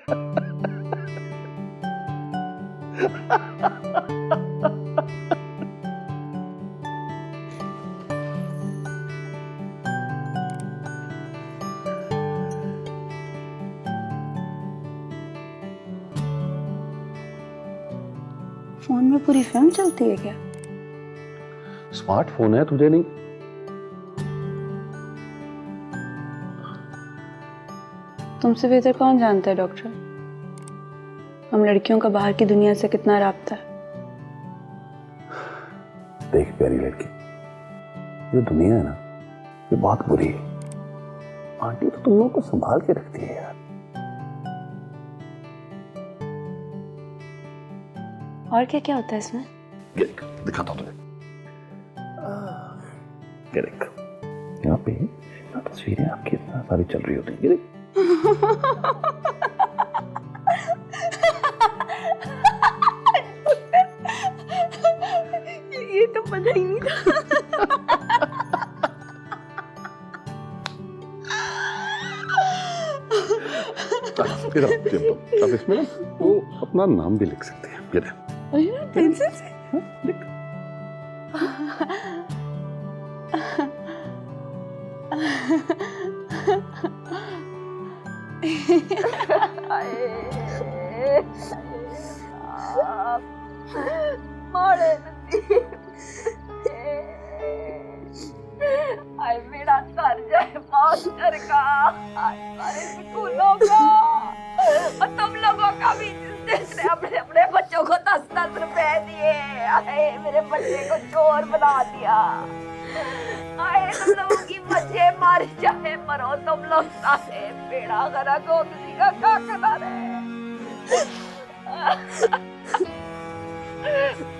Phone में पूरी film चलती है क्या? स्मार्टफोन है, तुझे नहीं? तुमसे बेहतर कौन जानता है डॉक्टर, हम लड़कियों का बाहर की दुनिया से कितना राब्ता है। देख प्यारी लड़की, ये दुनिया है ना, ये बहुत बुरी है। आंटी तो तुम लोगों को संभाल के रखती है यार। और क्या क्या होता है इसमें? ये देख, दिखाता हूँ तुझे। ये देख, यहाँ पे यहाँ तस्वीरें आपकी इतना सारी चल रही होती है। ये देख। ये तो पता ही नहीं था। अब इसमें ना वो अपना नाम भी लिख सकते हैं। ये देख। पेंसिल से? देख। आई मेरा घर जाए मास्टर का, सारे स्कूलों का और तुम लोगों का भी, जिसने अपने अपने बच्चों को 10-10 रुपए दिए। आए मेरे बच्चे को चोर बना दिया। आए तुम लोगों की मजे मार चाहे मरो, तुम लोग सारे बेड़ा गर्क हो, किसी का क्या करना है।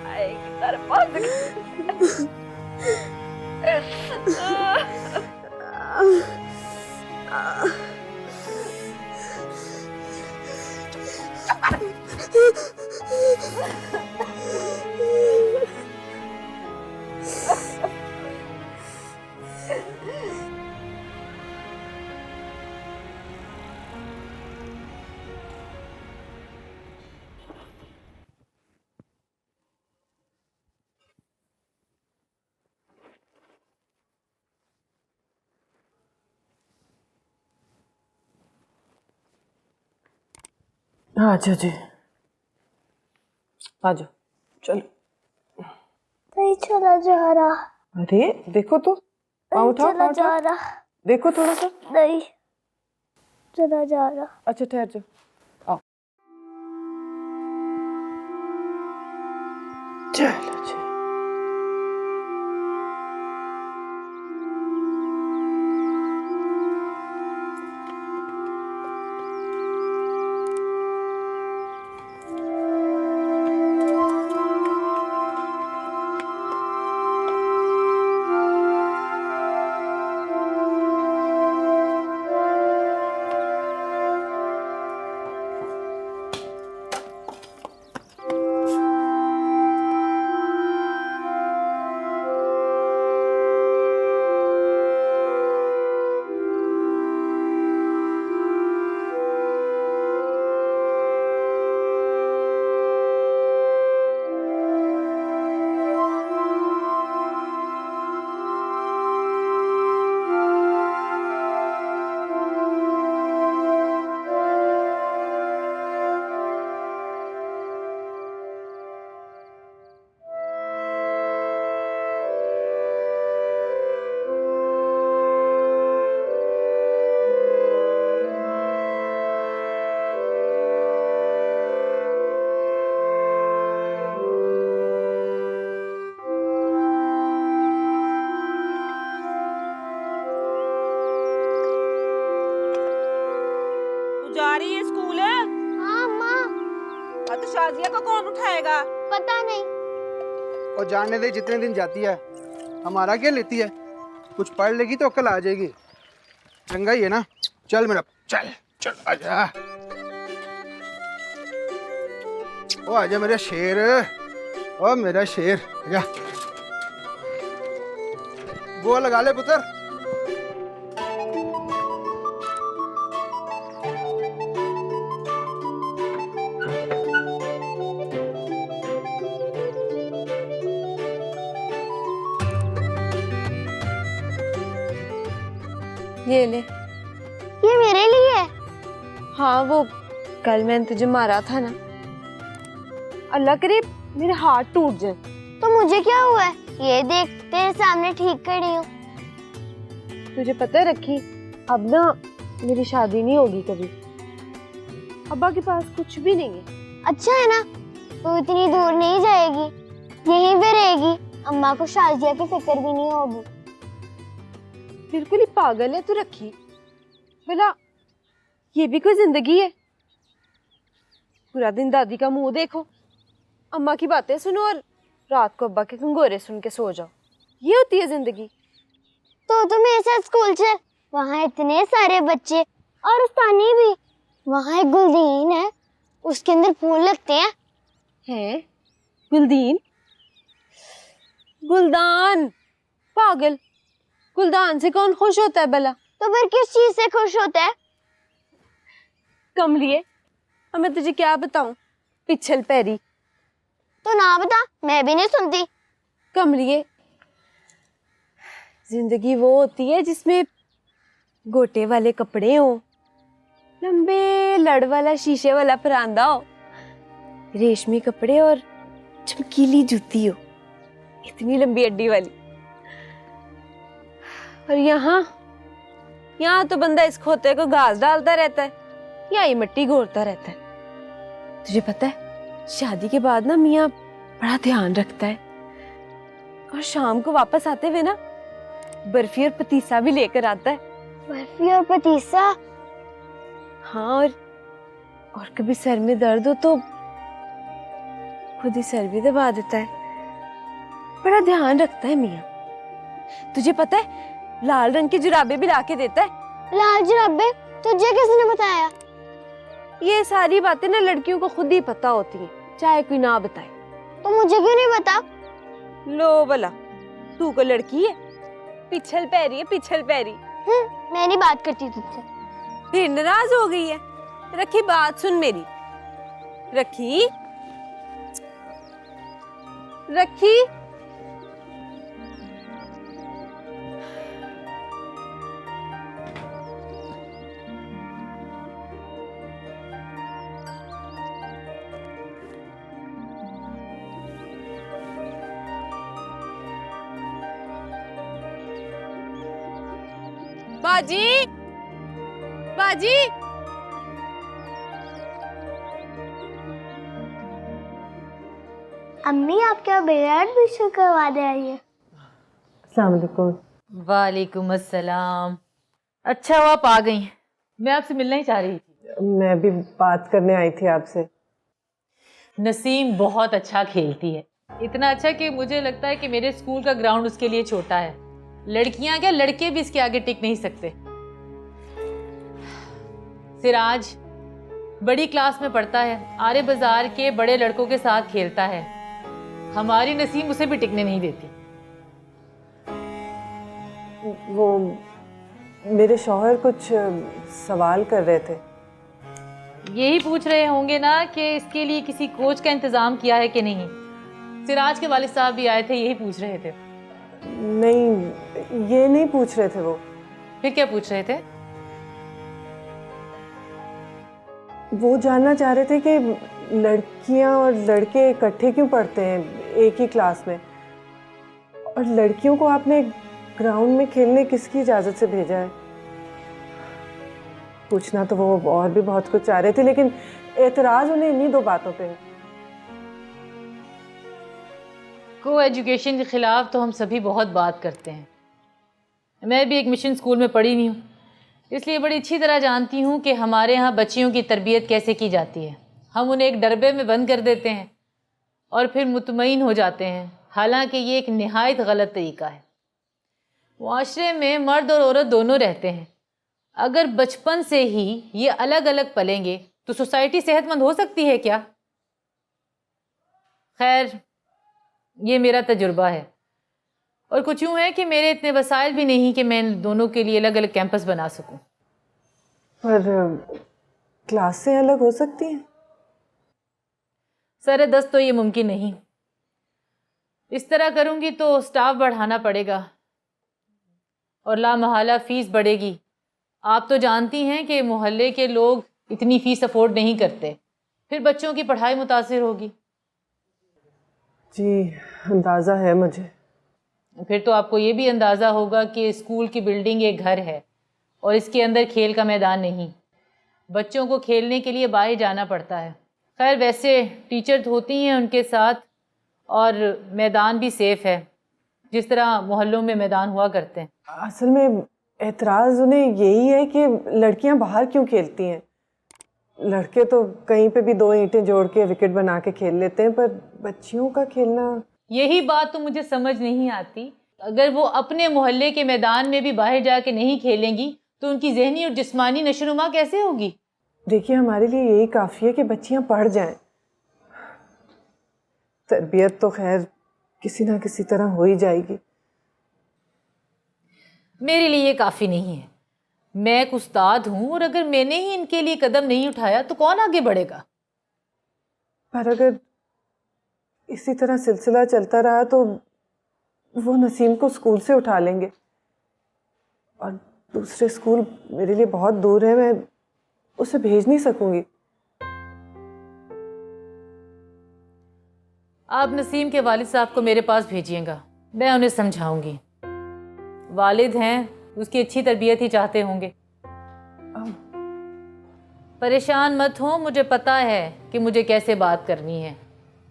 आए किधर बंद अच्छा जी, आ जाओ, चलो। नहीं चला जा रहा। अरे देखो तो, पाँव उठाओ, चला पाँव जा उठाओ। रहा। देखो थोड़ा सा। नहीं चला जा रहा। अच्छा ठहर जाओ, आओ। चलो जी। जा रही है स्कूल है? हाँ माँ। हाँ तो शाजिया को कौन उठाएगा? पता नहीं। और जाने दे, जितने दिन जाती है हमारा क्या लेती है। कुछ पढ़ लेगी तो अक्ल आ जाएगी। चंगा ही है ना। चल मेरा, चल चल आजा। ओ आजा मेरा शेर, ओ मेरा शेर आजा। वो लगा ले पुत्र। ये ले। ये मेरे लिए है? हाँ, वो कल मैंने तुझे मारा था ना, अल्लाह करे मेरे हाथ टूट जाए। तो मुझे क्या हुआ है? ये देख, तेरे सामने ठीक खड़ी हूँ। तुझे पता है रखी, अब ना मेरी शादी नहीं होगी कभी। अब्बा के पास कुछ भी नहीं है। अच्छा है ना, तू इतनी दूर नहीं जाएगी, यहीं पे रहेगी। अम्मा को शाजिया की फिक्र भी नहीं होगी। बिल्कुल ही पागल है तू रखी। भला ये भी कोई जिंदगी है? पूरा दिन दादी का मुंह देखो, अम्मा की बातें सुनो और रात को अब्बा के कंगोरे सुन के सो जाओ। ये होती है जिंदगी? तो मेरे साथ स्कूल चल, वहाँ इतने सारे बच्चे और उस्तानी भी। वहाँ एक गुलदीन है, उसके अंदर फूल लगते हैं। हैं? गुलदीन? गुलदान? पागल, गुलदान से कौन खुश होता है भला? तो फिर किस चीज से खुश होता है? कमलिए, अब मैं तुझे क्या बताऊं? पिछल पैरी। तो ना बता, मैं भी नहीं सुनती। कमलिए, जिंदगी वो होती है जिसमें गोटे वाले कपड़े हो, लंबे लड़ वाला शीशे वाला परांदा हो, रेशमी कपड़े और चमकीली जूती हो, इतनी लंबी अड्डी वाली। और यहाँ तो बंदा इस खोते को घास डालता रहता है या ये मिट्टी घोरता रहता है। तुझे पता है, शादी के बाद ना मियाँ बड़ा ध्यान रखता है और शाम को वापस आते हुए ना बर्फी और पतीसा भी लेकर आता है। बर्फी और पतीसा? हाँ, और कभी सर में दर्द हो तो खुद ही सर भी दबा देता है। बड़ा ध्यान रखता है मियाँ। तुझे पता है, लाल रंग की जुराबे भी लाके देता है। लाल जुराबे? तुझे किसने बताया? ये सारी बातें ना लड़कियों को खुद ही पता होती हैं, चाहे कोई ना बताए। तो मुझे क्यों नहीं बता? लो भला, तू को लड़की है, पिछल पैरी है, पिछल पैरी। मैं नहीं बात करती तुझसे। फिर नाराज हो गई है? रखी, बात सुन मेरी। रखी, रखी, बाजी, बाजी। अम्मी, आप क्या मेरा एडमिशन करवा दे रही है? अस्सलाम वालेकुम। वालेकुम अस्सलाम। अच्छा हुआ आप आ गई, मैं आपसे मिलना ही चाह रही थी। मैं भी बात करने आई थी आपसे। नसीम बहुत अच्छा खेलती है, इतना अच्छा कि मुझे लगता है कि मेरे स्कूल का ग्राउंड उसके लिए छोटा है। लड़कियां क्या, लड़के भी इसके आगे टिक नहीं सकते। सिराज बड़ी क्लास में पढ़ता है, आरे बाजार के बड़े लड़कों के साथ खेलता है। हमारी नसीम उसे भी टिकने नहीं देती। वो मेरे शौहर कुछ सवाल कर रहे थे। यही पूछ रहे होंगे ना कि इसके लिए किसी कोच का इंतजाम किया है कि नहीं। सिराज के वालिद साहब भी आए थे, यही पूछ रहे थे। नहीं, ये नहीं पूछ रहे थे वो। फिर क्या पूछ रहे थे? वो जानना चाह रहे थे कि लड़कियां और लड़के इकट्ठे क्यों पढ़ते हैं एक ही क्लास में, और लड़कियों को आपने ग्राउंड में खेलने किसकी इजाज़त से भेजा है। पूछना तो वो और भी बहुत कुछ चाह रहे थे, लेकिन एतराज़ उन्हें इन्हीं दो बातों पे है। को एजुकेशन के ख़िलाफ़ तो हम सभी बहुत बात करते हैं। मैं भी एक मिशन स्कूल में पढ़ी हुई हूँ, इसलिए बड़ी अच्छी तरह जानती हूँ कि हमारे यहाँ बच्चियों की तरबियत कैसे की जाती है। हम उन्हें एक डरबे में बंद कर देते हैं और फिर मुतमईन हो जाते हैं, हालांकि ये एक निहायत गलत तरीका है। मुआशरे में मर्द और औरत दोनों रहते हैं, अगर बचपन से ही ये अलग अलग पलेंगे तो सोसाइटी सेहतमंद हो सकती है क्या? खैर, ये मेरा तजुर्बा है, और कुछ यूँ है कि मेरे इतने वसाइल भी नहीं कि मैं इन दोनों के लिए अलग अलग कैंपस बना सकूं। पर क्लासें अलग हो सकती हैं? सर दस्त तो ये मुमकिन नहीं। इस तरह करूंगी तो स्टाफ बढ़ाना पड़ेगा और लामहला फीस बढ़ेगी, आप तो जानती हैं कि मोहल्ले के लोग इतनी फीस अफोर्ड नहीं करते, फिर बच्चों की पढ़ाई मुतासिर होगी। जी अंदाज़ा है मुझे। फिर तो आपको ये भी अंदाज़ा होगा कि स्कूल की बिल्डिंग एक घर है और इसके अंदर खेल का मैदान नहीं। बच्चों को खेलने के लिए बाहर जाना पड़ता है। खैर वैसे टीचर होती हैं उनके साथ और मैदान भी सेफ़ है, जिस तरह मोहल्लों में मैदान हुआ करते हैं। असल में एतराज़ उन्हें यही है कि लड़कियां बाहर क्यों खेलती हैं। लड़के तो कहीं पे भी 2 ईंटें जोड़ के विकेट बना के खेल लेते हैं, पर बच्चियों का खेलना। यही बात तो मुझे समझ नहीं आती। अगर वो अपने मोहल्ले के मैदान में भी बाहर जाके नहीं खेलेंगी तो उनकी जहनी और जिस्मानी नशोनुमा कैसे होगी? देखिए हमारे लिए यही काफ़ी है कि बच्चियां पढ़ जाएं। तरबियत तो खैर किसी ना किसी तरह हो ही जाएगी। मेरे लिए ये काफ़ी नहीं है। मैं एक उस्ताद हूँ और अगर मैंने ही इनके लिए कदम नहीं उठाया तो कौन आगे बढ़ेगा? पर अगर इसी तरह सिलसिला चलता रहा तो वो नसीम को स्कूल से उठा लेंगे और दूसरे स्कूल मेरे लिए बहुत दूर है, मैं उसे भेज नहीं सकूंगी। आप नसीम के वालिद साहब को मेरे पास भेजिएगा, मैं उन्हें समझाऊंगी। वालिद हैं, उसकी अच्छी तरबियत ही चाहते होंगे। परेशान मत हो, मुझे पता है कि मुझे कैसे बात करनी है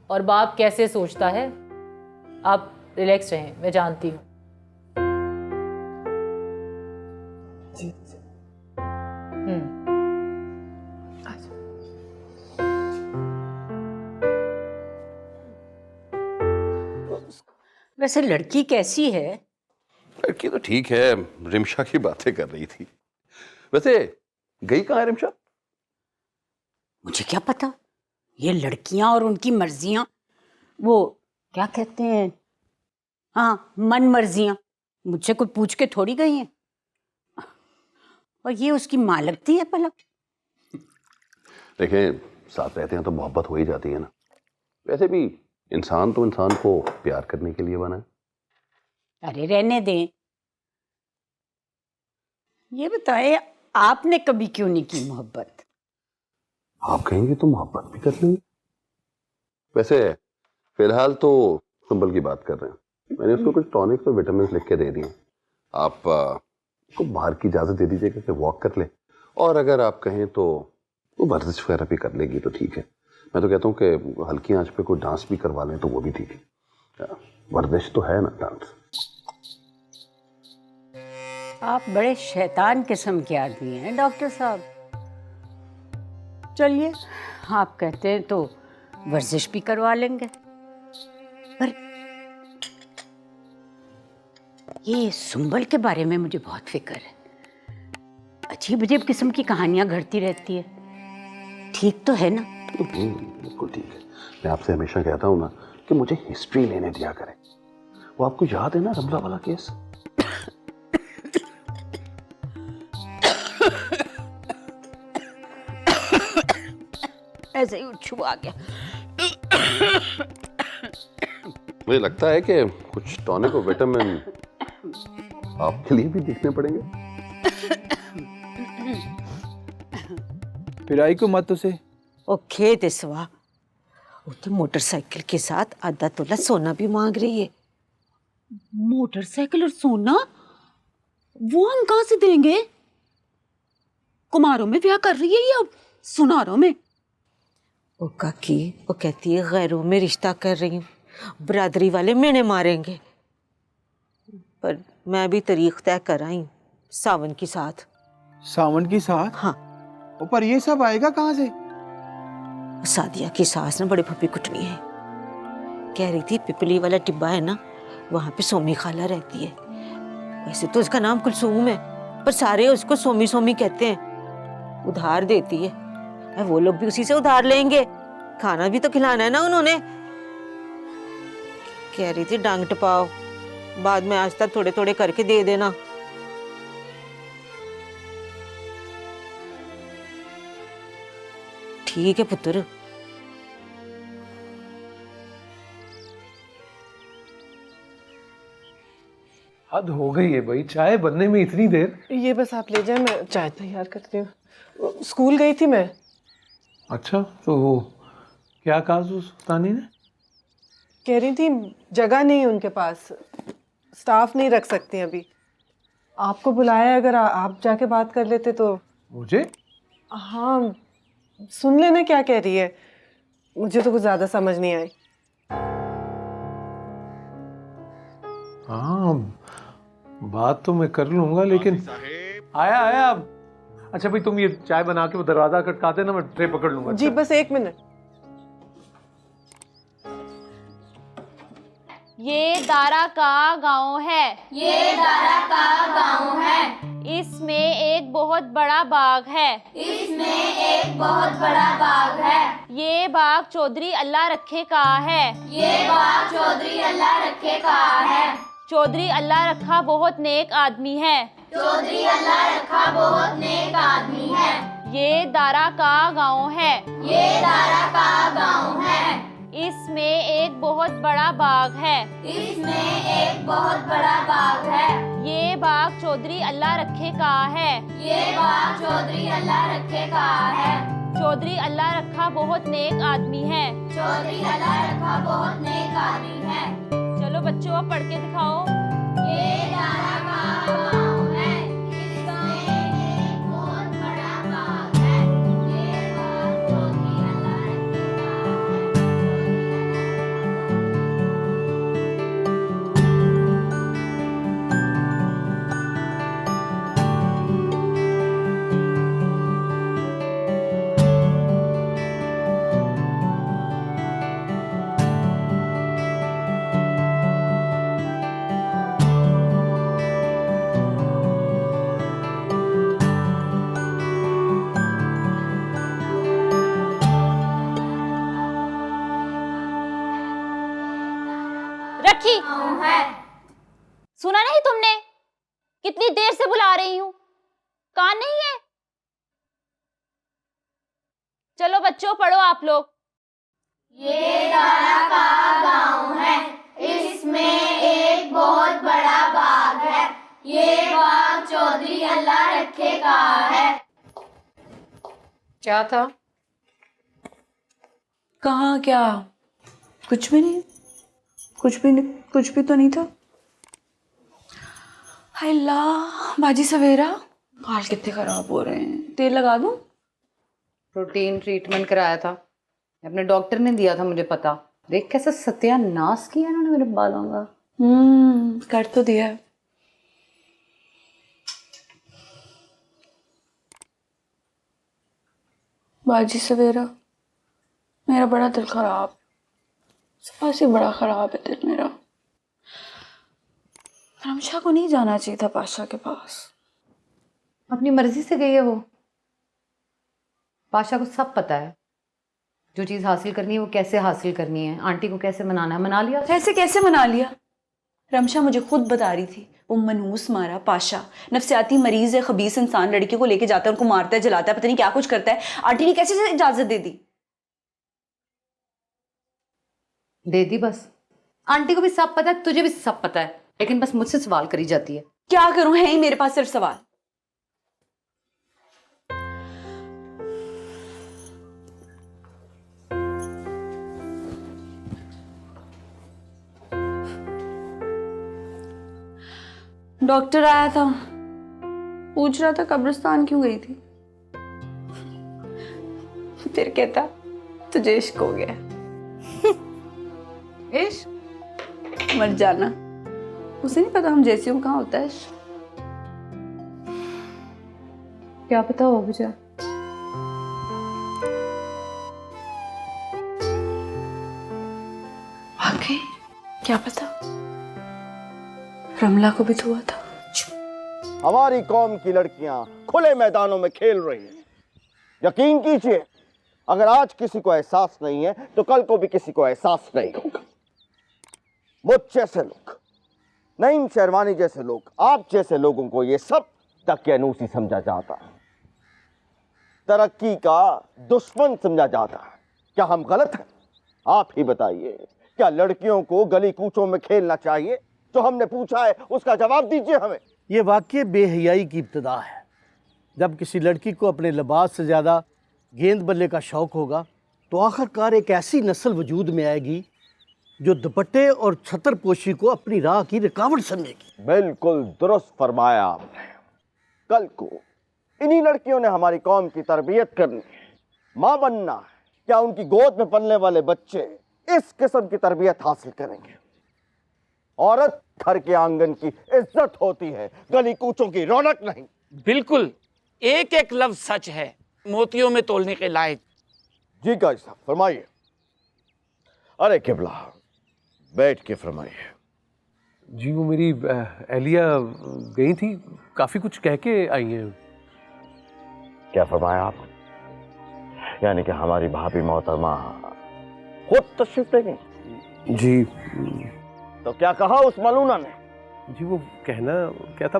और बाप कैसे सोचता है। आप रिलैक्स रहें, मैं जानती हूँ। जी जी। वैसे लड़की कैसी है? लड़की तो ठीक है, रिमशा की बातें कर रही थी। वैसे गई कहाँ है रिमशा? मुझे क्या पता, ये लड़कियां और उनकी मर्जियां, वो क्या कहते हैं, हाँ मन मर्जियां, मुझसे कोई पूछ के थोड़ी गई हैं। और ये उसकी माँ लगती है भला। देखें, साथ रहते हैं तो मोहब्बत हो ही जाती है ना। वैसे भी इंसान तो इंसान को प्यार करने के लिए बना है। अरे रहने दें। ये बताए आपने कभी क्यों नहीं की मोहब्बत? आप कहेंगे तो मोहब्बत भी कर लेंगे। वैसे फिलहाल तो संबल की बात कर रहे हैं। मैंने उसको कुछ टॉनिक्स और विटामिन लिख के दे दिए। आप को बाहर की इजाजत दे दीजिएगा कि वॉक कर ले, और अगर आप कहें तो वो वर्जिश वगैरह भी कर लेगी तो ठीक है। मैं तो कहता हूँ कि हल्की आंच पे कोई डांस भी करवा लें तो वो भी ठीक है। वर्जिश तो है ना डांस। आप बड़े शैतान किस्म के आदमी हैं डॉक्टर साहब। चलिए, आप कहते हैं तो वर्जिश भी करवा लेंगे। पर ये सुंबल के बारे में मुझे बहुत फिक्र है। अजीब अजीब किस्म की कहानियां घड़ती रहती है। ठीक तो है ना? बिल्कुल ठीक है। मैं आपसे हमेशा कहता हूँ ना कि मुझे हिस्ट्री लेने दिया करें। वो आपको याद है ना रमला वाला केस? ऐसे ही उच्छू आ गया। मुझे लगता है कि कुछ टॉनिक और विटामिन आपके लिए भी देखने पड़ेंगे। पिराई को मत उसे। ओ खेत इसवा, वो तो मोटरसाइकिल के साथ आधा तोला सोना भी मांग रही है। मोटरसाइकिल और सोना वो हम कहाँ से देंगे? कुमारों में ब्याह कर रही है या सुनारों में? ओ काकी, वो कहती है गैरों में रिश्ता कर रही हूँ, बरादरी वाले मेने मारेंगे। पर मैं भी तारीख तय कर आई हूँ, सावन की साथ। सावन की साथ? हाँ। पर ये सब आएगा कहाँ से? सादिया की सास ने बड़ी फप्पी कुटनी है। कह रही थी पिपली वाला टिब्बा है ना, वहां पे सोमी खाला रहती है। वैसे तो उसका नाम कुलसूम है, पर सारे उसको सोमी सोमी कहते हैं। उधार देती है, वो लोग भी उसी से उधार लेंगे। खाना भी तो खिलाना है ना उन्होंने। कह रही थी डांग टपाओ, बाद में आज तक थोड़े थोड़े करके दे देना। ठीक है पुत्र। हद हो गई है भाई, चाय बनने में इतनी देर। ये बस आप ले जाए, मैं चाय तैयार करती हूँ। स्कूल गई थी मैं। अच्छा, तो वो क्या कहा सुल्तानी ने? कह रही थी जगह नहीं उनके पास, स्टाफ नहीं रख सकती अभी। आपको बुलाया, अगर आप जाके बात कर लेते तो। मुझे? हाँ, सुन लेना क्या कह रही है, मुझे तो कुछ ज्यादा समझ नहीं आई। हाँ, बात तो मैं कर लूंगा, लेकिन आया आया अब। अच्छा भाई, तुम ये चाय बना के वो दरवाजा खटका देना, मैं ट्रे पकड़ लूंगा। जी बस 1 मिनट। ये दारा का गांव है। ये दारा का गांव है। इसमें एक बहुत बड़ा बाग है। इसमें एक बहुत बड़ा बाग है। ये बाग चौधरी अल्लाह रखे का है। ये बाग चौधरी अल्लाह रखे का है। चौधरी अल्लाह रखा बहुत नेक आदमी है। चौधरी अल्लाह रखा बहुत नेक आदमी है। ये दारा का गांव है। ये दारा का गांव है। इसमें एक बहुत बड़ा बाग है। इसमें एक बहुत बड़ा बाग है। ये बाग चौधरी अल्लाह रखे का है। ये बाग चौधरी अल्लाह रखे का है। चौधरी अल्लाह रखा बहुत नेक आदमी है। चौधरी अल्लाह रखा बहुत नेक आदमी है। चलो बच्चों, अब पढ़ के दिखाओ। ये दारा का गांव है। इसमें एक बहुत बड़ा बाग है। ये बाग चौधरी अल्लाह रखे का है। रखी, है। सुना नहीं तुमने? कितनी देर से बुला रही हूँ, कान नहीं है? चलो बच्चों, पढ़ो आप लोग। ये दारा का गांव है। इसमें एक बहुत बड़ा बाग है। ये बाग चौधरी अल्लाह रखे का है। क्या था? कहाँ क्या? कुछ भी नहीं, कुछ भी तो नहीं था। हाय अल्लाह, बाजी सवेरा, बाल कितने खराब हो रहे हैं। तेल लगा दूं? प्रोटीन ट्रीटमेंट कराया था, अपने डॉक्टर ने दिया था मुझे पता। देख कैसे सत्यानाश किया इन्होंने मेरे बालों का। कर तो दिया है। बाजी सवेरा, मेरा बड़ा दिल खराब, सफा से बड़ा खराब है दिल मेरा। रमशा को नहीं जाना चाहिए था पाशा के पास। अपनी मर्जी से गई है वो। पाशा को सब पता है, जो चीज़ हासिल करनी है वो कैसे हासिल करनी है, आंटी को कैसे मनाना है। मना लिया। कैसे मना लिया? रमशा मुझे खुद बता रही थी, वो मनहूस मारा पाशा नफसियाती मरीज है, खबीस इंसान, लड़कियों को लेके जाता है, उनको मारता है, जलाता है, पता नहीं क्या कुछ करता है। आंटी ने कैसे इजाजत दे दी? दे दी बस। आंटी को भी सब पता है, तुझे भी सब पता है, लेकिन बस मुझसे सवाल करी जाती है। क्या करूं, है ही मेरे पास सिर्फ सवाल। डॉक्टर आया था, पूछ रहा था कब्रिस्तान क्यों गई थी। फिर कहता तुझे इश्क हो गया। इश्क? मर जाना, उसे नहीं पता हम जैसियों कहाँ होता है इश्क। क्या पता हो मुझे। वाकई क्या पता, रमला को भी तो हुआ था। हमारी कौम की लड़कियां खुले मैदानों में खेल रही हैं। यकीन कीजिए, अगर आज किसी को एहसास नहीं है तो कल को भी किसी को एहसास नहीं होगा। मुझ जैसे लोग, नईम शेरवानी जैसे लोग, आप जैसे लोगों को ये सब दकियानूसी समझा जाता है, तरक्की का दुश्मन समझा जाता है। क्या हम गलत हैं? आप ही बताइए, क्या लड़कियों को गली कूचों में खेलना चाहिए? जो हमने पूछा है उसका जवाब दीजिए हमें। ये वाकई बेहयाई की इब्तिदा है। जब किसी लड़की को अपने लिबास से ज़्यादा गेंद बल्ले का शौक़ होगा तो आखिरकार एक ऐसी नस्ल वजूद में आएगी जो दुपट्टे और छतर पोशी को अपनी राह की रुकावट समझेगी। बिल्कुल दुरुस्त फरमाया आपने। कल को इन्हीं लड़कियों ने हमारी कौम की तरबियत करनी है, माँ बनना है। क्या उनकी गोद में पलने वाले बच्चे इस किस्म की तरबियत हासिल करेंगे? औरत घर के आंगन की इज्जत होती है, गली कूचों की रौनक नहीं। बिल्कुल, एक एक लफ्ज सच है, मोतियों में तोलने के लायक। जी काजी साहब फरमाइए। अरे किबला, बैठ के फरमाइए। जी वो मेरी एलिया गई थी, काफी कुछ कह के आई हैं। क्या फरमाया आप? यानी कि हमारी भाभी मोहतरमा खुद तशरीफ ले गई? जी। तो क्या कहा उस मलूना ने? जी वो कहना क्या था,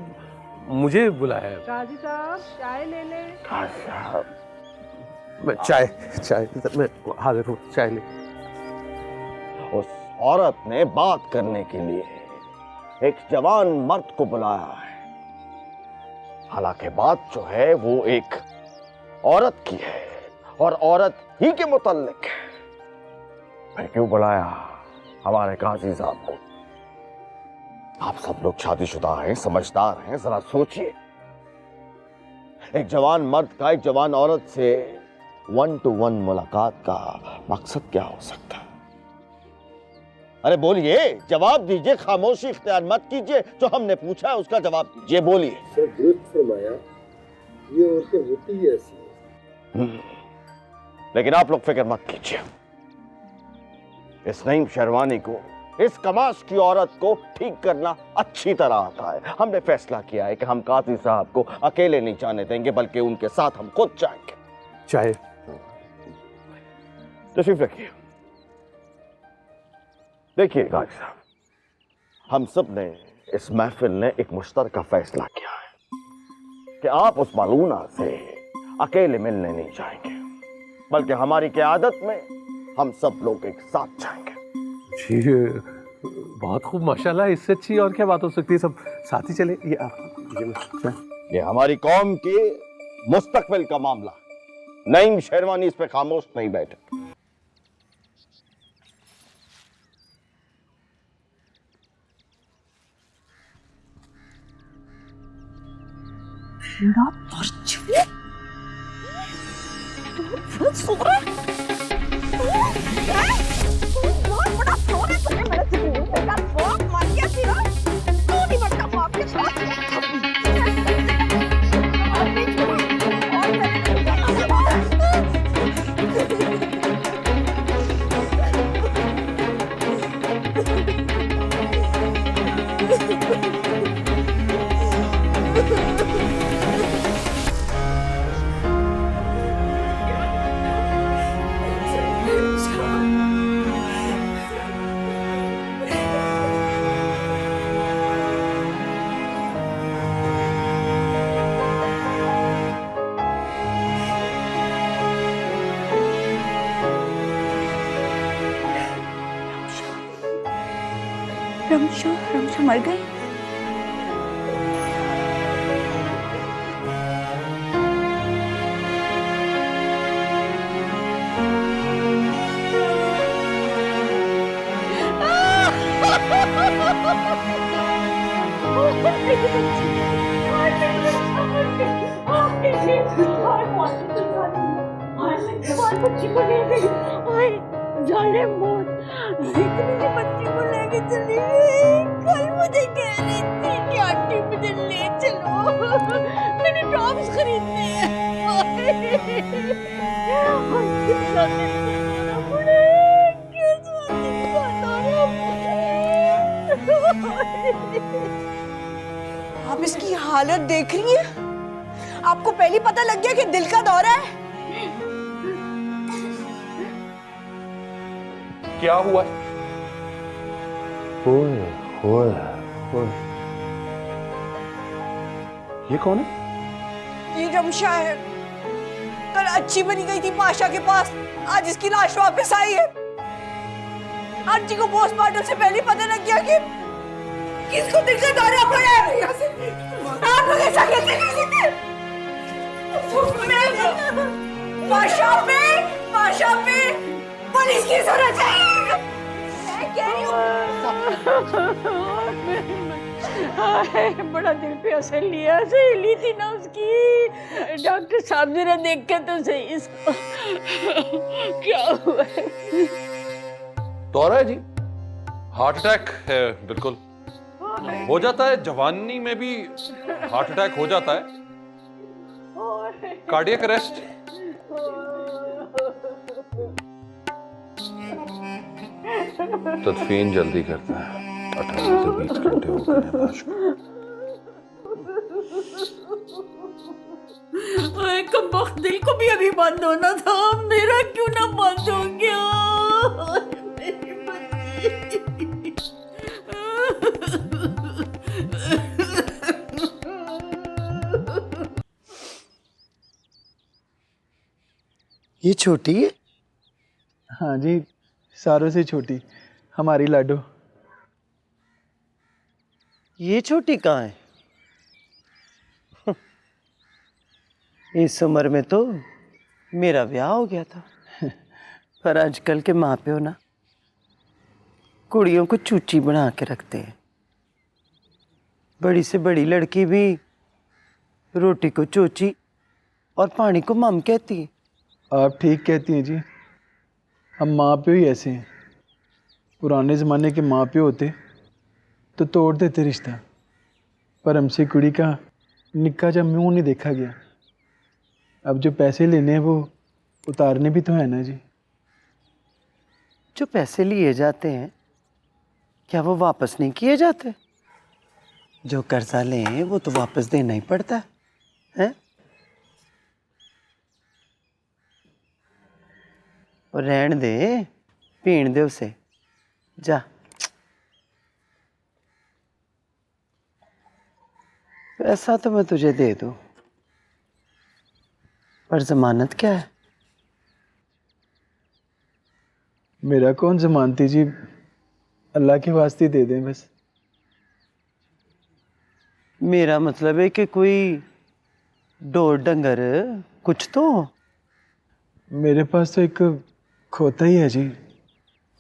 मुझे बुलाया। काजी साहब चाय ले ले। काजी साहब, मैं चाय मैं हाजिर हूँ, चाय ले। उस औरत ने बात करने के लिए एक जवान मर्द को बुलाया है। हालांकि बात जो है वो एक औरत की है और औरत ही के मुतल्लिक है। फिर क्यों बुलाया हमारे काजी साहब को? आप सब लोग शादीशुदा हैं, समझदार हैं, जरा सोचिए। एक जवान मर्द का एक जवान औरत से 1-to-1 मुलाकात का मकसद क्या हो सकता है? अरे बोलिए, जवाब दीजिए, खामोशी इख्तियार मत कीजिए। जो हमने पूछा है उसका जवाब दीजिए, बोलिए। सर दुरुस्त फरमाया, ये औरतें होती ही ऐसी हैं। लेकिन आप लोग फिक्र मत कीजिए, इस नईम शेरवानी को, इस कमाश की औरत को ठीक करना अच्छी तरह आता है। हमने फैसला किया है कि हम काजी साहब को अकेले नहीं जाने देंगे, बल्कि उनके साथ हम खुद जाएंगे। चाय तशरीफ रखिए। देखिए काजी साहब, हम सब ने, इस महफिल ने एक मुश्तरका फैसला किया है कि आप उस मालूना से अकेले मिलने नहीं जाएंगे, बल्कि हमारी क़यादत में हम सब लोग एक साथ जाएंगे। जी बहुत खूब, माशाल्लाह, इससे अच्छी और क्या बात हो सकती है। सब साथ ही चले। ये हमारी कौम के मुस्तकबिल का मामला है। नईम शेरवानी इस पे खामोश नहीं बैठे। रमशा मर गई? जाने मौत इतनी सी बच्ची को लेके चली गई। कल मुझे कह रही थी कि आंटी मुझे ले चलो, मैंने टॉप्स खरीदने आप इसकी हालत देख रही हैं? आपको पहले पता लग गया कि दिल का दौरा है? क्या हुआ? ये कौन है? ये रमशा है। कल अच्छी बनी गई थी पाशा के पास, आज इसकी लाश वापस आई है। आंटी को पोस्टमार्टम से पहले पता लग गया कि किसको दिक्कत आ रहा है यहाँ से? आप लोग ऐसा कैसे कर सकते हैं? माशा पे पुलिस की जरूरत है। मैं कह रही हूँ बड़ा दिल पे असर लिया, सहेली थी ना उसकी। डॉक्टर साहब जरा देख के तो सही इसको क्या हुआ है। दौरा है जी, हार्ट अटैक है। बिल्कुल हो जाता है, जवानी में भी हार्ट अटैक हो जाता है। Cardiac arrest. तदफीन जल्दी करता है, 18 से 20 घंटे हो गए हैं लाश को। कमबख्त, दिल को भी अभी बंद होना था, मेरा क्यों ना बंद हो गया। मेरी ये छोटी है? हाँ जी, सारों से छोटी हमारी लाडो। ये छोटी कहाँ है? इस उम्र में तो मेरा ब्याह हो गया था। पर आजकल के माँ प्यो ना कुड़ियों को चूची बना के रखते हैं। बड़ी से बड़ी लड़की भी रोटी को चोची और पानी को मम कहती है। आप ठीक कहती हैं जी, हम माँ प्यो ही ऐसे हैं। पुराने ज़माने के माँ प्यो होते तो तोड़ देते रिश्ता, पर हमसे कुड़ी का निक्का जा मुँह नहीं देखा गया। अब जो पैसे लेने हैं वो उतारने भी तो है ना जी। जो पैसे लिए जाते हैं क्या वो वापस नहीं किए जाते? जो कर्जा लें वो तो वापस देना ही पड़ता है, हैं? और रहन दे, पीण दे उसे, जा। पैसा तो मैं तुझे दे दूं, पर जमानत क्या है? मेरा कौन जमानती जी, अल्लाह के वास्ते दे दें बस। मेरा मतलब है कि कोई डोर डंगर कुछ तो। मेरे पास तो एक खोता ही है जी।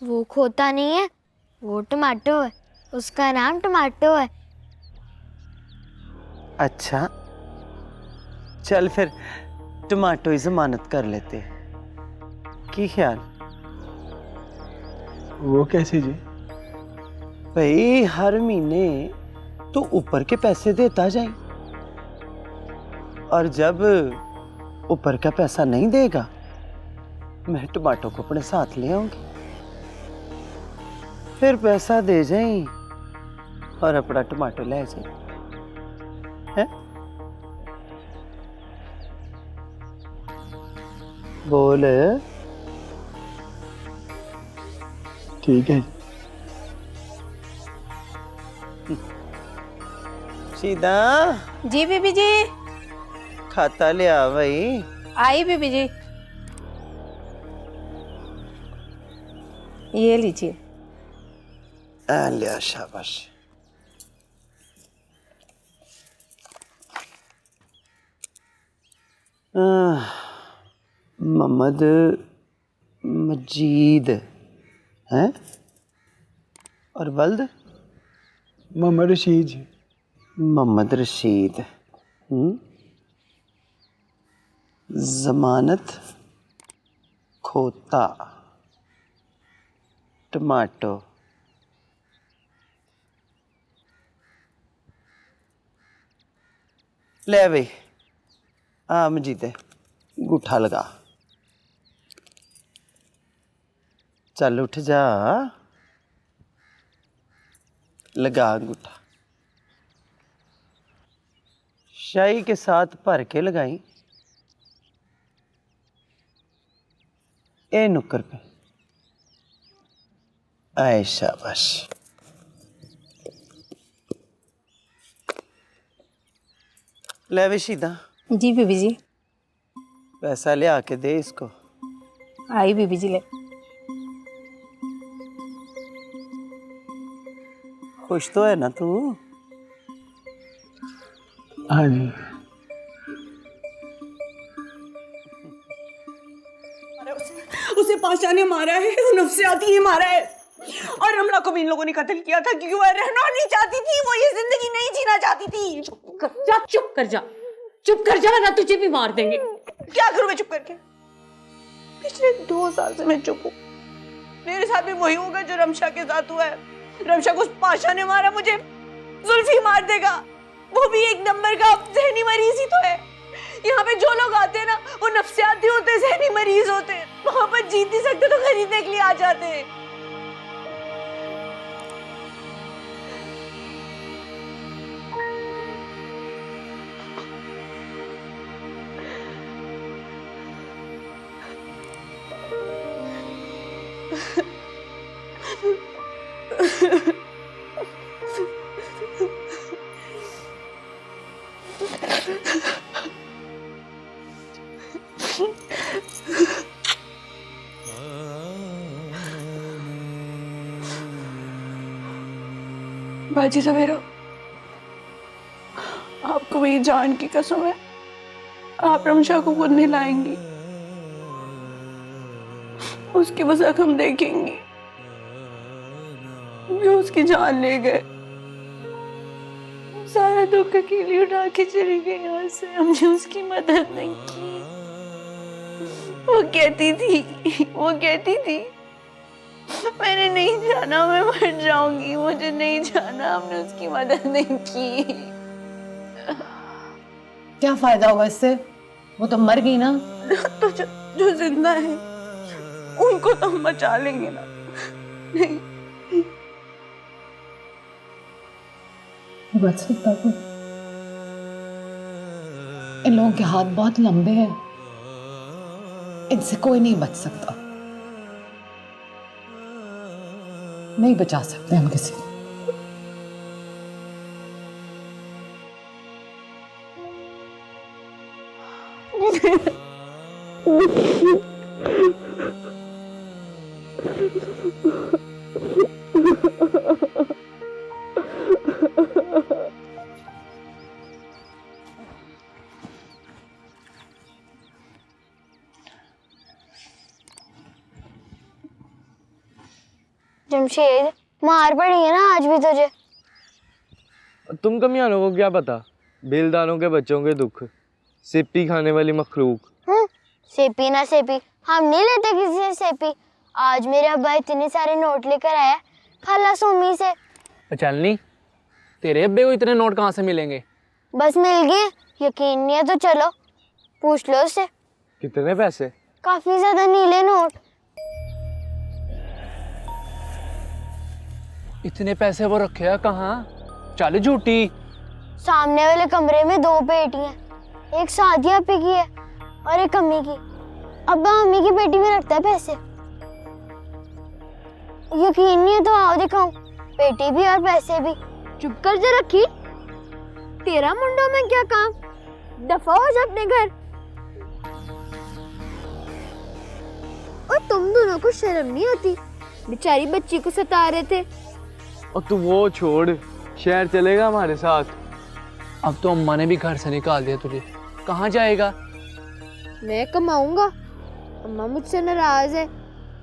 वो खोता नहीं है, वो टमाटो है। उसका नाम टमाटो है। अच्छा, चल फिर टमाटो ही जमानत कर लेते हैं। की ख्याल? वो कैसे जी? भाई हर महीने तो ऊपर के पैसे देता जाए, और जब ऊपर का पैसा नहीं देगा मैं टमाटो को अपने साथ ले आऊंगी। फिर पैसा दे जाए और अपना टमाटो ले जाए, हैं? बोल। ठीक है। सीधा जी बीबी जी। खाता ले आ भाई। आई बीबी जी, ये लीजिए। लिया, शाबाश। मोहम्मद मजीद हैं, और वल्द मोहम्मद रशीद जी। मोहम्मद रशीद। जमानत खोता टमाटो। ले भाई, आ मजीद अंगूठा लगा। चल उठ जा, लगा अंगूठा। शाही के साथ भर के लगाई ए नुक्कर पे। आए, शाबाश। ले वे शीदा। जी बीबी जी। पैसा ले आके दे इसको। आई बीबी जी ले। खुश तो है ना तू? हाँ जी। उसे पाशा ने मारा है और नफसियाती ने मारा है, और रमला को भी इन लोगों ने कत्ल किया था क्योंकि वह रहना नहीं चाहती थी, वो ये जिंदगी नहीं जीना चाहती थी। चुप कर जा, चुप कर जा, वरना तुझे भी मार देंगे। क्या करूं मैं चुप करके? पिछले 2 साल से मैं चुप हूँ। मेरे साथ भी वही होगा जो रमशा के साथ हुआ है। रमशा को उस पाशा ने मारा, मुझे जुल्फी मार देगा, वो भी एक नंबर का जहनी मरीज ही तो है। यहाँ पे जो लोग आते हैं ना वो नफसियाती होते हैं, जहनी मरीज होते हैं। वहां पर जीत नहीं सकते तो खरीदने के लिए आ जाते हैं। बाजी सवेरा, आपको मेरी जान की कसम है, आप रमशा को खुद नहीं लाएंगी। उसकी मजाक हम देखेंगे जो उसकी जान ले गए। सारा दुख अकेली उठा के चली गई यहाँ से, हमने उसकी मदद नहीं की। वो कहती थी मैंने नहीं जाना, मैं मर जाऊंगी, मुझे नहीं जाना। हमने उसकी मदद नहीं की। क्या फायदा होगा इससे? वो तो मर गई ना। तो जो जिंदा है उनको तो हम बचा लेंगे ना। नहीं बच सकता कोई? इन लोगों के हाथ बहुत लंबे हैं, इनसे कोई नहीं बच सकता। नहीं बचा सकते हम किसी को। जमशेद, मार पड़ी है ना आज भी तुझे? तुम कमियानों को क्या पता बेलदारों के बच्चों के दुख। सेपी खाने वाली मखलूक। सेपी ना सेपी, हम नहीं लेते किसी से सेपी। आज मेरे अब्बा इतने सारे नोट लेकर आया खाला सोमी से। चलनी, तेरे अब्बे को इतने नोट कहाँ से मिलेंगे? बस मिल गए, यकीन नहीं है तो चलो पूछ लो उससे। कितने पैसे? काफी ज्यादा नीले नोट। इतने पैसे वो रखे है कहाँ? चल झूठी। सामने वाले कमरे में 2 पेटी हैं, एक सादिया पे की है और एक अम्मी की। अब्बा अम्मी की पेटी में रखता है पैसे। यकीन नहीं है तो आओ दिखाऊं, पेटी भी और पैसे भी। चुप कर जा रखी, तेरा मुंडों में क्या काम? दफा हो जा अपने घर। और तुम दोनों को शर्म नहीं आती? बेचारी बच्ची को सता रहे थे। और तू वो छोड़, शहर चलेगा हमारे साथ? अब तो अम्मा ने भी घर से निकाल दिया तुझे, कहाँ जाएगा? मैं कमाऊंगा। अम्मा मुझसे नाराज है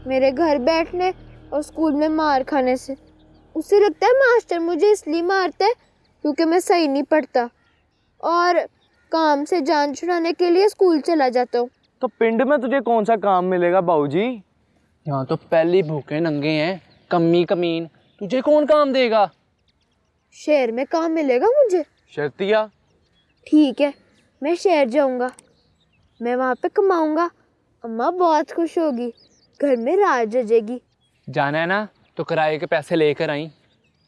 मेरे घर बैठने और स्कूल में मार खाने से। उसे लगता है मास्टर मुझे इसलिए मारता है क्योंकि मैं सही नहीं पढ़ता और काम से जान छुड़ाने के लिए स्कूल चला जाता हूँ। तो पिंड में तुझे कौन सा काम मिलेगा बाबूजी? यहाँ तो पहले भूखे नंगे हैं, कमी कमीन, तुझे कौन काम देगा? शहर में काम मिलेगा मुझे। शर्तिया? ठीक है, मैं शहर जाऊंगा, मैं वहाँ पे कमाऊंगा। अम्मा बहुत खुश होगी, घर में राज जजेगी। जाना है ना तो किराए के पैसे लेकर आई।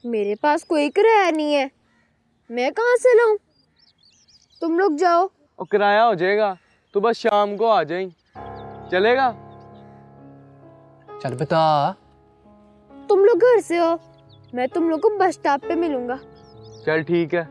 मेरे पास कोई किराया नहीं है, मैं कहाँ से लाऊं? तुम लोग जाओ। और किराया हो जाएगा, तो बस शाम को आ जाई, चलेगा? चल बता। तुम लोग घर से हो, मैं तुम लोग को बस स्टॉप पे मिलूंगा। चल ठीक है।